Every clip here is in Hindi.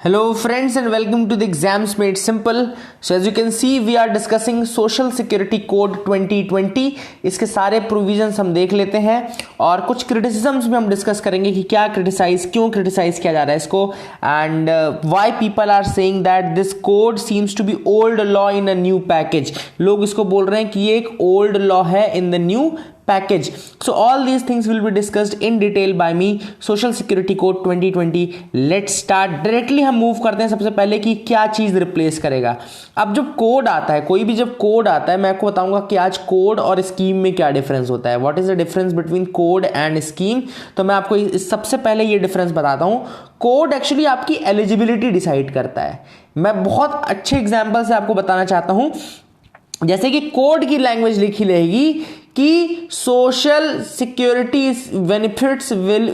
Hello friends and welcome to the Exams Made Simple. So as you can see we are discussing Social Security Code 2020. इसके सारे प्रोविजंस हम देख लेते हैं और कुछ क्रिटिसिजम्स भी हम डिस्कस करेंगे कि क्या क्यों क्रिटिसाइज किया जा रहा है इसको and why people are saying that this code seems to be old law in a new package. लोग इसको बोल रहे हैं कि ये एक ओल्ड लॉ है इन the new package. So all these things will be discussed in detail by me. Social Security Code 2020. Let's start. Directly हम मूव करते हैं सबसे पहले कि क्या चीज रिप्लेस करेगा. अब जब कोड आता है, कोई भी जब कोड आता है, मैं आपको बताऊंगा कि आज कोड और स्कीम में क्या डिफरेंस होता है. What is the difference between code and scheme. तो मैं आपको सबसे पहले ये डिफरेंस बताता हूं. कोड एक्चुअली आपकी एलिजिबिलिटी डिसाइड करता है. मैं बहुत अच्छे एग्जाम्पल से आपको बताना चाहता हूं. जैसे कि कोड की लैंग्वेज लिखी रहेगी कि social security benefits will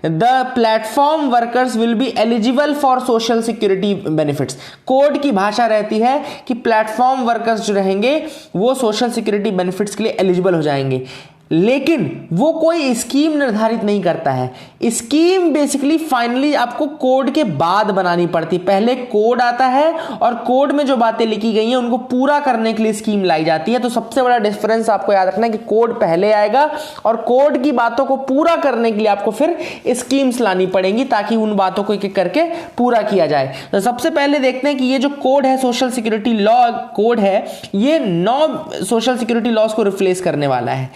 the platform workers will be eligible for social security benefits. Code की भाषा रहती है कि प्लेटफॉर्म वर्कर्स जो रहेंगे वो सोशल सिक्योरिटी बेनिफिट्स के लिए एलिजिबल हो जाएंगे, लेकिन वो कोई स्कीम निर्धारित नहीं करता है. स्कीम बेसिकली फाइनली आपको कोड के बाद बनानी पड़ती है. पहले कोड आता है और कोड में जो बातें लिखी गई हैं उनको पूरा करने के लिए स्कीम लाई जाती है. तो सबसे बड़ा डिफरेंस आपको याद रखना है कि कोड पहले आएगा और कोड की बातों को पूरा करने के लिए आपको फिर स्कीम्स लानी पड़ेंगी ताकि उन बातों को एक एक करके पूरा किया जाए. तो सबसे पहले देखते हैं कि ये जो कोड है, सोशल सिक्योरिटी लॉ कोड है, ये 9 सोशल सिक्योरिटी लॉज को रिप्लेस करने वाला है.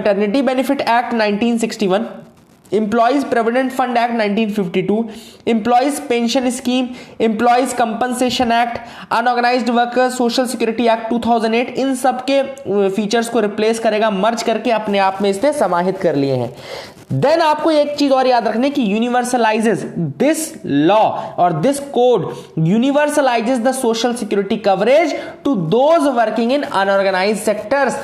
Maternity benefit act 1961, employees provident fund act 1952, employees pension scheme, employees compensation act, unorganised workers social security act 2008. इन सब के फीचर्स को रिप्लेस करेगा, मर्ज करके अपने आप में इसने समाहित कर लिए हैं. देन आपको एक चीज और याद रखने की यूनिवर्सलाइजेस दिस लॉ और this code universalises the social security coverage to those working in unorganised sectors.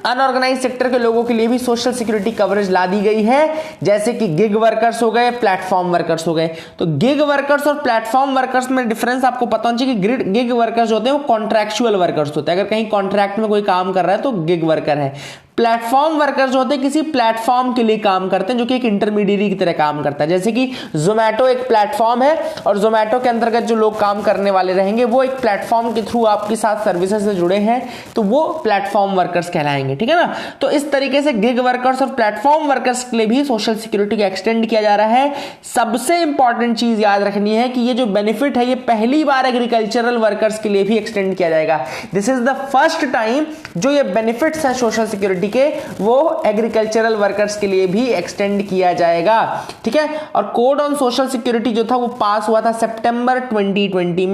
Unorganised sector के लोगों के लिए भी सोशल सिक्योरिटी कवरेज ला दी गई है, जैसे कि गिग वर्कर्स हो गए, प्लेटफॉर्म वर्कर्स हो गए. तो गिग वर्कर्स और प्लेटफॉर्म वर्कर्स में डिफरेंस आपको पता होना चाहिए कि गिग वर्कर्स होते हैं वो कॉन्ट्रैक्चुअल वर्कर्स होते हैं. अगर कहीं कॉन्ट्रैक्ट में कोई काम कर रहा है तो गिग वर्कर है. प्लेटफॉर्म वर्कर्स जो होते हैं किसी प्लेटफॉर्म के लिए काम करते हैं जो कि एक इंटरमीडिएरी की तरह काम करता है. जैसे कि जोमैटो एक प्लेटफॉर्म है और जोमैटो के अंतर्गत जो लोग काम करने वाले रहेंगे वो एक प्लेटफॉर्म के थ्रू आपके साथ सर्विसेज से जुड़े हैं, तो वो प्लेटफॉर्म वर्कर्स कहलाएंगे. ठीक है ना. तो इस तरीके से गिग वर्कर्स और प्लेटफॉर्म वर्कर्स के लिए भी सोशल सिक्योरिटी को एक्सटेंड किया जा रहा है. सबसे इंपॉर्टेंट चीज याद रखनी है कि ये जो बेनिफिट है ये पहली बार एग्रीकल्चरल वर्कर्स के लिए भी एक्सटेंड किया जाएगा. This is the first time जो ये बेनिफिट्स है सोशल सिक्योरिटी के वो एग्रीकल्चरल वर्कर्स के लिए भी एक्सटेंड किया जाएगा. ठीक है. और कोड ऑन सोशल सिक्योरिटी जो था वो पास हुआ था सितंबर 2020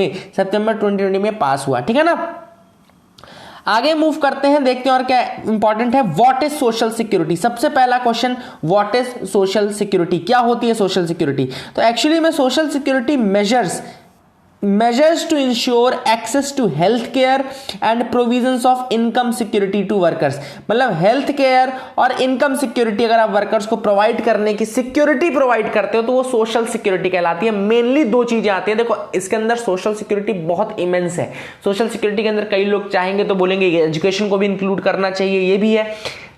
में पास हुआ. ठीक है ना. आगे मूव करते हैं, देखते हैं और क्या इंपॉर्टेंट है. What is social security. सबसे पहला question, what is social security, क्या होती है सोशल सिक्योरिटी. तो एक्चुअली में social security measures to ensure access to health care and provisions of income security to workers. मतलब हेल्थ केयर और इनकम सिक्योरिटी अगर आप वर्कर्स को प्रोवाइड करने की सिक्योरिटी प्रोवाइड करते हो तो वो सोशल सिक्योरिटी कहलाती है. मेनली 2 चीजें आती हैं. देखो इसके अंदर सोशल सिक्योरिटी बहुत इमेंस है. सोशल सिक्योरिटी के अंदर कई लोग चाहेंगे तो बोलेंगे एजुकेशन को भी इंक्लूड करना चाहिए, ये भी है,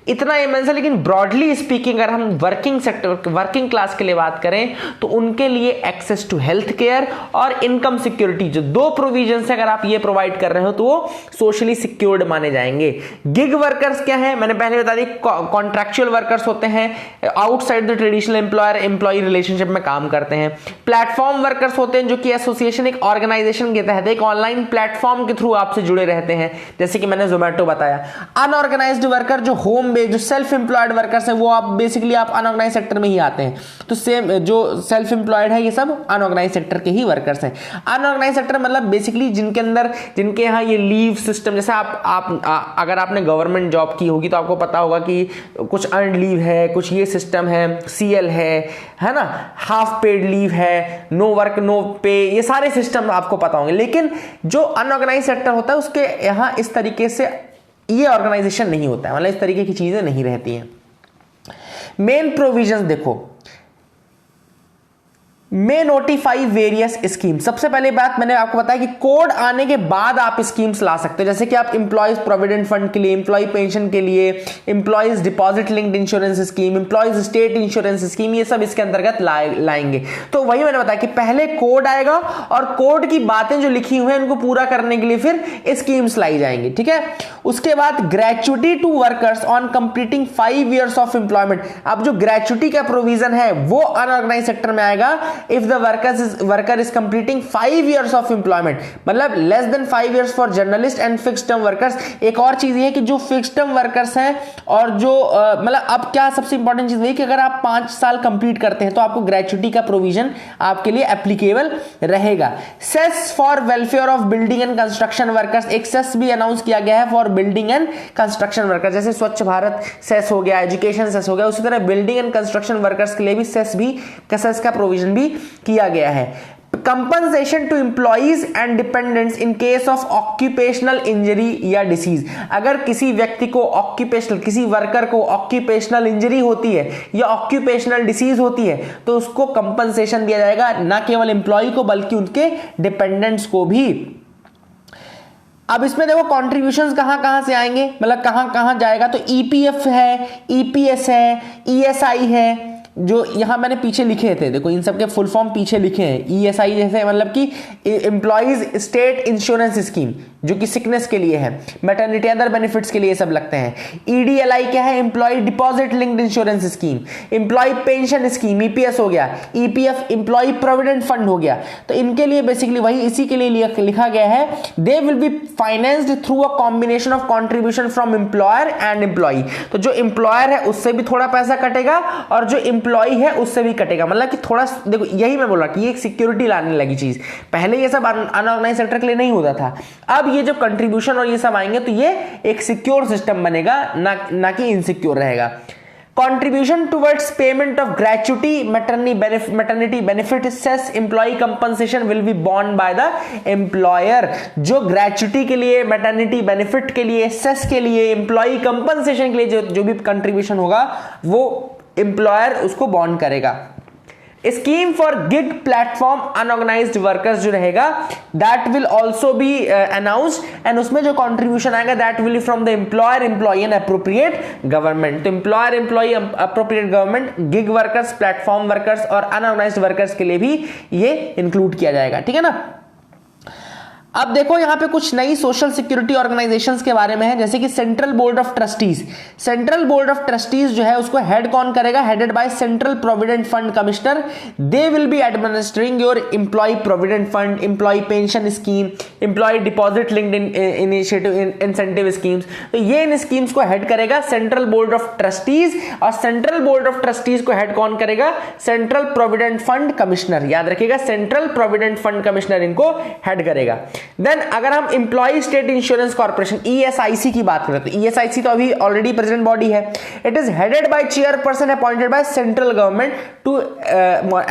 इतना इमेंस है. लेकिन ब्रॉडली स्पीकिंग अगर हम वर्किंग सेक्टर, वर्किंग क्लास के लिए बात करें तो उनके लिए एक्सेस टू हेल्थ केयर और इनकम सिक्योरिटी जो 2 प्रोविजन है, अगर आप ये प्रोवाइड कर रहे हो तो वो सोशली सिक्योर्ड माने जाएंगे. गिग वर्कर्स क्या है, मैंने पहले बता दी, कॉन्ट्रैक्चुअल वर्कर्स होते हैं, outside the traditional employer employee relationship में काम करते हैं. प्लेटफॉर्म वर्कर्स होते हैं जो कि एसोसिएशन, एक ऑर्गेनाइजेशन के तहत एक ऑनलाइन प्लेटफॉर्म के थ्रू आपसे जुड़े रहते हैं, जैसे कि मैंने जोमैटो बताया. अनऑर्गेनाइज्ड वर्कर जो होम जो सेल्फ एम्प्लॉयड वर्कर्स हैं वो आप बेसिकली आप अनऑर्गेनाइज सेक्टर में ही आते हैं. तो सेम जो सेल्फ एम्प्लॉयड है ये सब अनऑर्गेनाइज सेक्टर के ही वर्कर्स हैं. अनऑर्गेनाइज सेक्टर मतलब बेसिकली जिनके यहाँ ये लीव सिस्टम, जैसे आप अगर आपने गवर्नमेंट जॉब की होगी तो आपको पता होगा कि कुछ अर्न लीव है, कुछ ये सिस्टम है, CL है ना, हाफ पेड लीव है, नो वर्क नो पे, ये सारे सिस्टम आपको पता होंगे. लेकिन जो अनऑर्गेनाइज सेक्टर होता है उसके यहाँ इस तरीके से ये ऑर्गेनाइजेशन नहीं होता है, मतलब इस तरीके की चीजें नहीं रहती हैं. मेन प्रोविजंस देखो, मे नोटिफाई वेरियस स्कीम। सबसे पहले बात मैंने आपको बताया कि कोड आने के बाद आप स्कीम्स ला सकते हो, जैसे कि आप एम्प्लॉयज प्रोविडेंट फंड के लिए, एम्प्लॉय पेंशन के लिए, employees deposit linked insurance scheme, employees state insurance scheme, ये सब इसके अंतर्गत लाएंगे। तो वही मैंने बताया कि पहले कोड आएगा और कोड की बातें जो लिखी हुई हैं उनको पूरा करने के लिए फिर स्कीम्स लाई जाएंगी, ठीक है। उसके बाद gratuity to workers on completing 5 years of employment. अब जो ग्रेचुटी का प्रोविजन है वो अनऑर्गेनाइज सेक्टर में आएगा if the worker is completing 5 years of employment, मतलब less than 5 years for journalist and fixed term workers. एक और चीज ये है कि जो फिक्स्ड टर्म वर्कर्स हैं और जो मतलब अब क्या सबसे इंपॉर्टेंट चीज है कि अगर आप 5 साल कंप्लीट करते हैं तो आपको ग्रेचुटी का प्रोविजन आपके लिए एप्लीकेबल रहेगा। Cess for welfare of building and construction workers, एक सेस भी अनाउंस किया गया है for building and construction workers, जैसे स्वच्छ भारत सेस हो गया, एजुकेशन सेस हो गया, उसी तरह बिल्डिंग एंड कंस्ट्रक्शन वर्कर्स के लिए भी सेस का प्रोविजन भी किया गया है। Compensation to employees and dependents in case of occupational injury या डिसीज। अगर किसी व्यक्ति को किसी वर्कर को ऑक्यूपेशनल इंजरी होती है या ऑक्यूपेशनल डिसीज होती है तो उसको कंपनसेशन दिया जाएगा, ना केवल एम्प्लॉय को बल्कि उनके डिपेंडेंट्स को भी। अब इसमें देखो कॉन्ट्रीब्यूशंस कहां से आएंगे, मतलब कहां जाएगा, तो ईपीएफ है, ईपीएस है, ईएसआई है, जो यहां मैंने पीछे लिखे थे, देखो इन सब के फुल फॉर्म पीछे लिखे हैं। ईएसआई जैसे मतलब कि एम्प्लॉइज स्टेट इंश्योरेंस स्कीम जो कि सिकनेस के लिए है, मैटरनिटी अदर बेनिफिट्स के लिए सब लगते हैं। ईडीएलआई क्या है, employee deposit linked insurance scheme, employee pension scheme EPS हो गया, ईपीएफ एम्प्लॉय प्रोविडेंट फंड हो गया। तो इनके लिए बेसिकली वही इसी के लिए लिखा गया है, they will be financed through a combination of contribution from employer and employee. तो जो एम्प्लॉयर है उससे भी थोड़ा पैसा कटेगा और जो एम्प्लॉय है उससे भी कटेगा, मतलब कि थोड़ा देखो यही मैं बोल रहा कि ये एक सिक्योरिटी लाने लगी चीज, पहले ये सब अनऑर्गेनाइज सेक्टर के लिए नहीं होता था। अब ये जो कंट्रीब्यूशन और ये सब आएंगे तो ये एक सिक्योर सिस्टम बनेगा, ना कि इनसिक्योर रहेगा। Contribution towards payment of gratuity maternity benefit cess employee compensation will be borne by the employer. जो ग्रेचुटी के लिए, मैटरनिटी बेनिफिट के लिए, सेस के लिए, एम्प्लॉय कंपनसेशन के लिए जो भी कंट्रीब्यूशन होगा वो एम्प्लॉयर उसको बॉन्ड करेगा। Scheme for gig platform unorganised workers जो रहेगा that will also be announced and उसमें जो कंट्रीब्यूशन आएगा that will be from the employer, employee and appropriate government. तो employer, employee, appropriate government, gig workers, platform workers और अनऑर्गेनाइज्ड वर्कर्स के लिए भी ये इंक्लूड किया जाएगा, ठीक है ना। अब देखो यहां पे कुछ नई सोशल सिक्योरिटी ऑर्गेनाइजेशंस के बारे में है, जैसे कि central board of trustees. Central board of trustees जो है उसको हेड कौन करेगा, headed by central provident fund commissioner. They will be administering your employee provident fund, employee pension scheme, employee deposit linked initiative incentive schemes. तो ये इन स्कीम्स को हेड करेगा सेंट्रल बोर्ड ऑफ ट्रस्टीज, और सेंट्रल बोर्ड ऑफ ट्रस्टीज को हेड कौन करेगा, सेंट्रल प्रोविडेंट फंड कमिश्नर। याद रखिएगा सेंट्रल प्रोविडेंट फंड कमिश्नर इनको हेड करेगा। देन अगर हम employee state insurance corporation ESIC की बात करें तो ईएसआईसी तो अभी ऑलरेडी प्रेजेंट बॉडी है। It is headed by chairperson appointed by central government to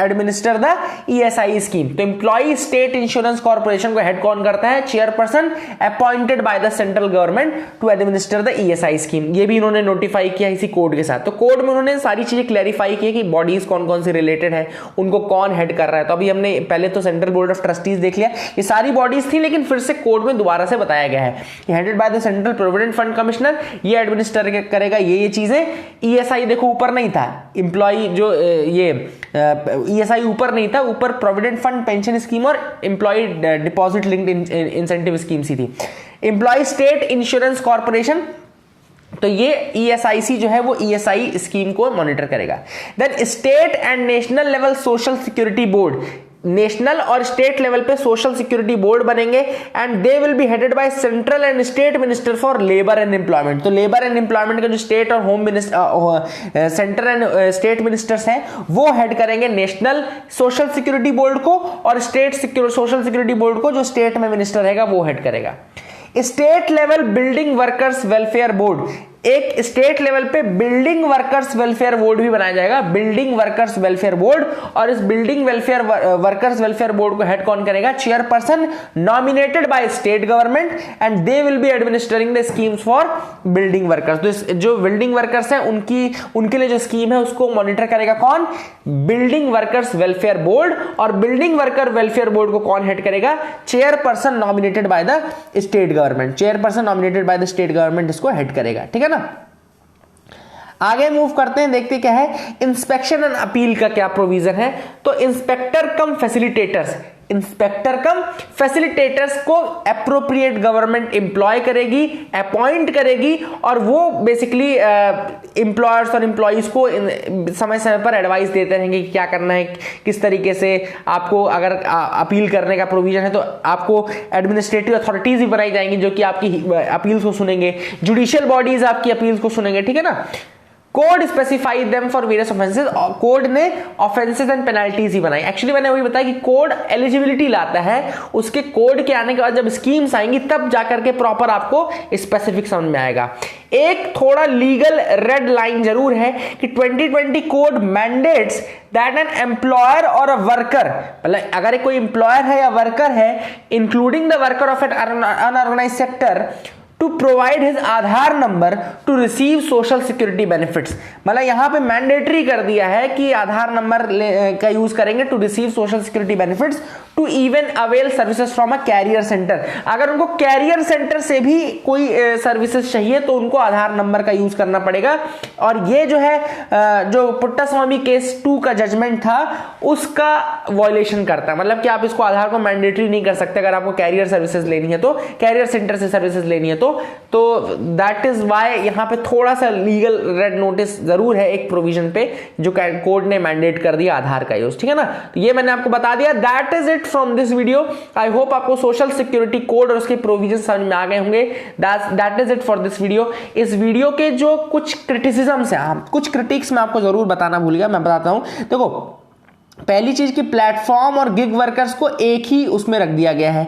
administer the ESI scheme. तो एम्प्लॉय स्टेट इंश्योरेंस कॉर्पोरेशन को हेड कौन करता है, chairperson appointed by the central government to administer the ESI scheme. ये भी इन्होंने नोटिफाई किया इसी कोड के साथ। तो कोड में उन्होंने सारी चीजें क्लैरिफाई की कि बॉडीज कौन कौन से रिलेटेड है, उनको कौन हेड कर रहा है। तो अभी हमने पहले तो सेंट्रल बोर्ड ऑफ ट्रस्टीज देख लिया, ये सारी बॉडीज थी, लेकिन फिर से कोड में दोबारा से बताया गया है कि headed by the central provident fund commissioner, ये एडमिनिस्टर करेगा ये चीजें। ईएसआई देखो ऊपर नहीं था, एम्प्लॉय जो ये ईएसआई ऊपर नहीं था, ऊपर प्रोविडेंट फंड पेंशन स्कीम और employee deposit linked incentive scheme सी थी। एम्प्लॉय स्टेट इंश्योरेंस कॉर्पोरेशन, तो ये ईएसआईसी जो है वो ईएसआई स्कीम को मॉनिटर करेगा। Then state and national level social security board, national और स्टेट लेवल पे सोशल सिक्योरिटी बोर्ड बनेंगे and they will be headed by central and state minister for labour and employment. तो लेबर एंड एम्प्लॉयमेंट के जो स्टेट और home minister, central and state ministers हैं वो हेड करेंगे नेशनल सोशल सिक्योरिटी बोर्ड को, और स्टेट सोशल सिक्योरिटी बोर्ड को जो स्टेट में मिनिस्टर रहेगा वो हेड करेगा। State level building workers welfare board, एक स्टेट लेवल पे बिल्डिंग वर्कर्स वेलफेयर बोर्ड भी बनाया जाएगा, बिल्डिंग वर्कर्स वेलफेयर बोर्ड। और इस building welfare workers welfare board को हेड कौन करेगा? Chairperson nominated by state government and they will be administering the schemes for building workers. तो जो बिल्डिंग वर्कर्स हैं उनके लिए जो स्कीम है उसको मॉनिटर करेगा कौन? Building workers welfare board. और बिल्डिंग वर्कर वेलफेयर बोर्ड को कौन हेड करेगा? Chairperson nominated by the state government, chairperson nominated by the state government इसको हेड करेगा, ठीक है ना। आगे मूव करते हैं, देखते क्या है इंस्पेक्शन एंड अपील का क्या प्रोविजन है। तो इंस्पेक्टर कम फैसिलिटेटर्स, इंस्पेक्टर कम फैसिलिटेटर्स को एप्रोप्रिएट गवर्नमेंट एम्प्लॉय करेगी, अपॉइंट करेगी, और वो बेसिकली एम्प्लॉयर्स और एम्प्लॉइज को समय समय पर एडवाइस देते रहेंगे कि क्या करना है, किस तरीके से आपको अगर अपील करने का प्रोविजन है तो आपको एडमिनिस्ट्रेटिव अथॉरिटीज भी बनाई जाएंगी जो कि आपकी अपील्स को सुनेंगे, जुडिशियल बॉडीज आपकी अपील्स को सुनेंगे, ठीक है ना। Code specify them for various offences, code ने ऑफेंसेस एंड पेनल्टीज ही बनाई। एक्चुअली मैंने वही बताया कि कोड एलिजिबिलिटी लाता है, उसके कोड के आने के बाद जब स्कीम्स आएंगी तब जाकर के प्रॉपर आपको स्पेसिफिक समझ में आएगा। एक थोड़ा लीगल रेड लाइन जरूर है कि 2020 code mandates that an employer और अ वर्कर, मतलब अगर कोई एम्प्लॉयर है या वर्कर है including the worker of an unorganised sector to provide his Aadhaar number to receive social security benefits, मतलब यहां पे मैंडेटरी कर दिया है कि आधार नंबर का यूज करेंगे to receive social security benefits to even avail services from a career centre. अगर उनको कैरियर सेंटर से भी कोई सर्विसेज चाहिए तो उनको आधार नंबर का यूज करना पड़ेगा। और ये जो है जो पुट्टास्वामी केस 2 का जजमेंट था उसका वॉयलेशन करता है, मतलब कि आप इसको आधार को मैंडेटरी नहीं कर सकते अगर आपको कैरियर सर्विसेज लेनी है तो, कैरियर सेंटर से सर्विसेज लेनी है तो दैट इज वाई यहां पे थोड़ा सा लीगल रेड नोटिस जरूर है एक प्रोविजन पे जो कोर्ट ने मैंडेट कर दिया आधार का यूज, ठीक है ना। तो ये मैंने आपको बता दिया। That is it from this video. I hope आपको सोशल सिक्योरिटी कोड और उसके प्रोविजन समझ में आ गए होंगे। That is it for this video. इस वीडियो के जो कुछ क्रिटिसिज्म्स हैं, कुछ क्रिटिक्स मैं आपको जरूर बताना भूल गया, मैं बताता हूं। देखो, पहली चीज कि प्लेटफॉर्म और गिग वर्कर्स को एक ही उसमें रख दिया गया है।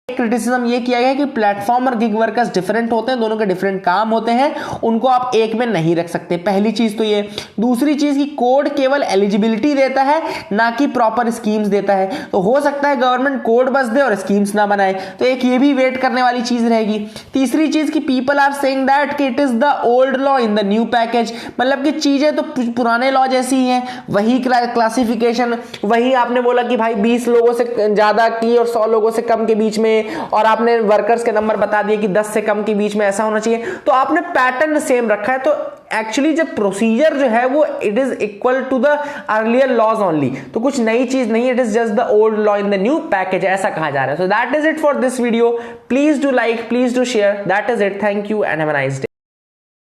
क्रिटिसिज्म ये किया गया कि प्लेटफॉर्म और गिग वर्कर्स डिफरेंट होते हैं, दोनों के डिफरेंट काम होते हैं, उनको आप एक में नहीं रख सकते। पहली चीज तो ये। दूसरी चीज कि कोड केवल एलिजिबिलिटी देता है ना कि प्रॉपर स्कीम्स देता है, तो हो सकता है गवर्नमेंट कोड बस दे और स्कीम्स ना बनाए, तो एक ये भी वेट करने वाली चीज रहेगी। तीसरी चीज कि पीपल आर सेइंग दैट कि it is the old law in the new package, मतलब कि चीजें तो पुराने लॉ जैसी ही हैं, वही क्लासिफिकेशन, वही आपने बोला कि भाई 20 लोगों से ज्यादा की और 100 लोगों से कम के बीच में, और आपने वर्कर्स के नंबर बता दिए कि 10 से कम के बीच में ऐसा होना चाहिए, तो आपने पैटर्न सेम रखा है। तो एक्चुअली जब प्रोसीजर जो है वो it is equal to the earlier laws only, तो कुछ नई चीज नहीं, it is just the old law in the new package, ऐसा कहा जा रहा है। So that is it for this video. Please do like, please do share. That is it. Thank you and have a nice day.